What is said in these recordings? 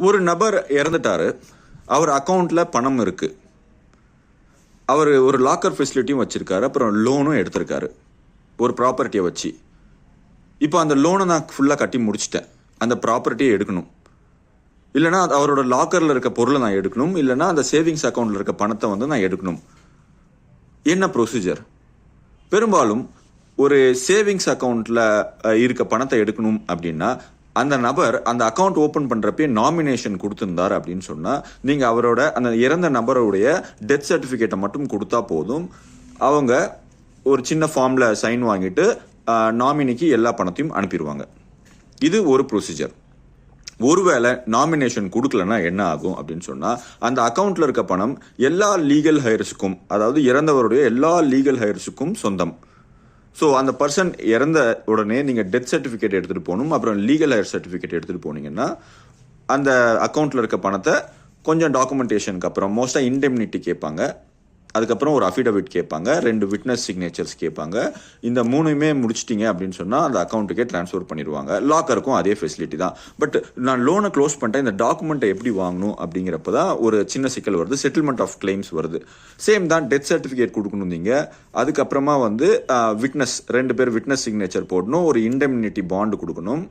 ஒரு நபர் இறந்துட்டாரு, அவர் அக்கௌண்ட்டில் பணம் இருக்குது, அவர் ஒரு லாக்கர் ஃபெசிலிட்டியும் வச்சுருக்காரு, அப்புறம் லோனும் எடுத்திருக்காரு ஒரு ப்ராப்பர்ட்டியை வச்சு. இப்போ அந்த லோனை நான் ஃபுல்லாக கட்டி முடிச்சிட்டேன், அந்த ப்ராப்பர்ட்டியை எடுக்கணும், இல்லைனா அவரோட லாக்கரில் இருக்க பொருளை நான் எடுக்கணும், இல்லைனா அந்த சேவிங்ஸ் அக்கௌண்ட்டில் இருக்க பணத்தை வந்து நான் எடுக்கணும். என்ன ப்ரொசீஜர்? பெரும்பாலும் ஒரு சேவிங்ஸ் அக்கௌண்ட்டில் இருக்க பணத்தை எடுக்கணும் அப்படின்னா அந்த நபர் அந்த அக்கௌண்ட் ஓப்பன் பண்ணுறப்பே நாமினேஷன் கொடுத்துருந்தார் அப்படின்னு சொன்னால் நீங்கள் அவரோட அந்த இறந்த நபருடைய டெத் சர்டிஃபிகேட்டை மட்டும் கொடுத்தா போதும். அவங்க ஒரு சின்ன ஃபார்மில் சைன் வாங்கிட்டு நாமினிக்கு எல்லா பணத்தையும் அனுப்பிடுவாங்க. இது ஒரு ப்ரொசீஜர். ஒருவேளை நாமினேஷன் கொடுக்கலன்னா என்ன ஆகும் அப்படின்னு சொன்னால் அந்த அக்கௌண்ட்டில் இருக்க பணம் எல்லா லீகல் ஹையர்ஸுக்கும், அதாவது இறந்தவருடைய எல்லா லீகல் ஹையர்ஸுக்கும் சொந்தம். ஸோ அந்த பர்சன் இறந்த உடனே நீங்கள் டெத் சர்டிஃபிகேட் எடுத்துகிட்டு போகணும், அப்புறம் லீகல் ஹையர் சர்டிஃபிகேட் எடுத்துகிட்டு போனீங்கன்னா அந்த அக்கௌண்ட்டில் இருக்க பணத்தை கொஞ்சம் டாக்குமெண்டேஷனுக்கு அப்புறம் மோஸ்ட்டாக இன்டெம்னிட்டி கேட்பாங்க, அதுக்கப்புறம் ஒரு அஃபிடவிட் கேட்பாங்க, 2 விட்னஸ் சிக்னேச்சர்ஸ் கேட்பாங்க. இந்த 3மே முடிச்சிட்டிங்க அப்படின்னு சொன்னால் அந்த அக்கௌண்ட்டுக்கே ட்ரான்ஸ்ஃபர் பண்ணிடுவாங்க. லாக்கருக்கும் அதே ஃபெசிலிட்டி தான். பட் நான் லோனை க்ளோஸ் பண்ணிட்டேன், இந்த டாக்குமெண்ட்டை எப்படி வாங்கணும் அப்படிங்கிறப்ப தான் ஒரு சின்ன சிக்கல் வருது. செட்டில்மெண்ட் ஆஃப் கிளைம்ஸ் வருது. சேம் தான், டெத் சர்டிஃபிகேட் கொடுக்கணும் நீங்கள், அதுக்கப்புறமா வந்து விட்னஸ் 2 பேர் விட்னஸ் சிக்னேச்சர் போடணும், ஒரு இன்டெம்னிட்டி பாண்டு கொடுக்கணும்,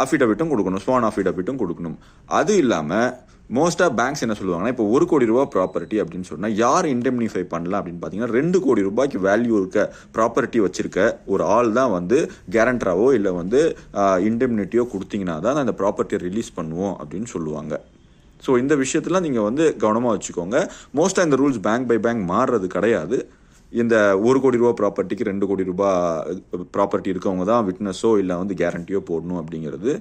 அஃபிடவிட்டும் கொடுக்கணும், ஸ்வான் அஃபிடவிட்டும் கொடுக்கணும். அது இல்லாமல் மோஸ்ட்டாக பேங்க்ஸ் என்ன சொல்லுவாங்கன்னா, இப்போ 1 கோடி ரூபா ப்ராப்பர்ட்டி அப்படின்னு சொன்னால் யார் இண்டெம்னிஃபை பண்ணலாம் அப்படின்னு பார்த்தீங்கன்னா 2 கோடி ரூபாய்க்கு வேல்யூ இருக்க ப்ராப்பர்ட்டி வச்சிருக்க ஒரு ஆள் தான் வந்து கேரண்டராவோ இல்லை வந்து இண்டெம்னிட்டியோ கொடுத்தீங்கன்னா தான் அந்த ப்ராப்பர்ட்டியை ரிலீஸ் பண்ணுவோம் அப்படின்னு சொல்லுவாங்க. ஸோ இந்த விஷயத்தில் நீங்கள் வந்து கவனமாக வச்சுக்கோங்க. மோஸ்ட்டாக இந்த ரூல்ஸ் பேங்க் பை பேங்க் மாறுறது கிடையாது. இந்த 1 கோடி ரூபா ப்ராப்பர்ட்டிக்கு 2 கோடி ரூபா ப்ராப்பர்ட்டி இருக்கவங்க தான் விட்னஸோ இல்லை வந்து கேரண்டியோ போடணும் அப்படிங்கிறது.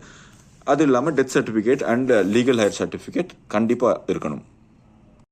அது இல்லாமல் death certificate and legal heir certificate கண்டிப்பாக இருக்கணும்.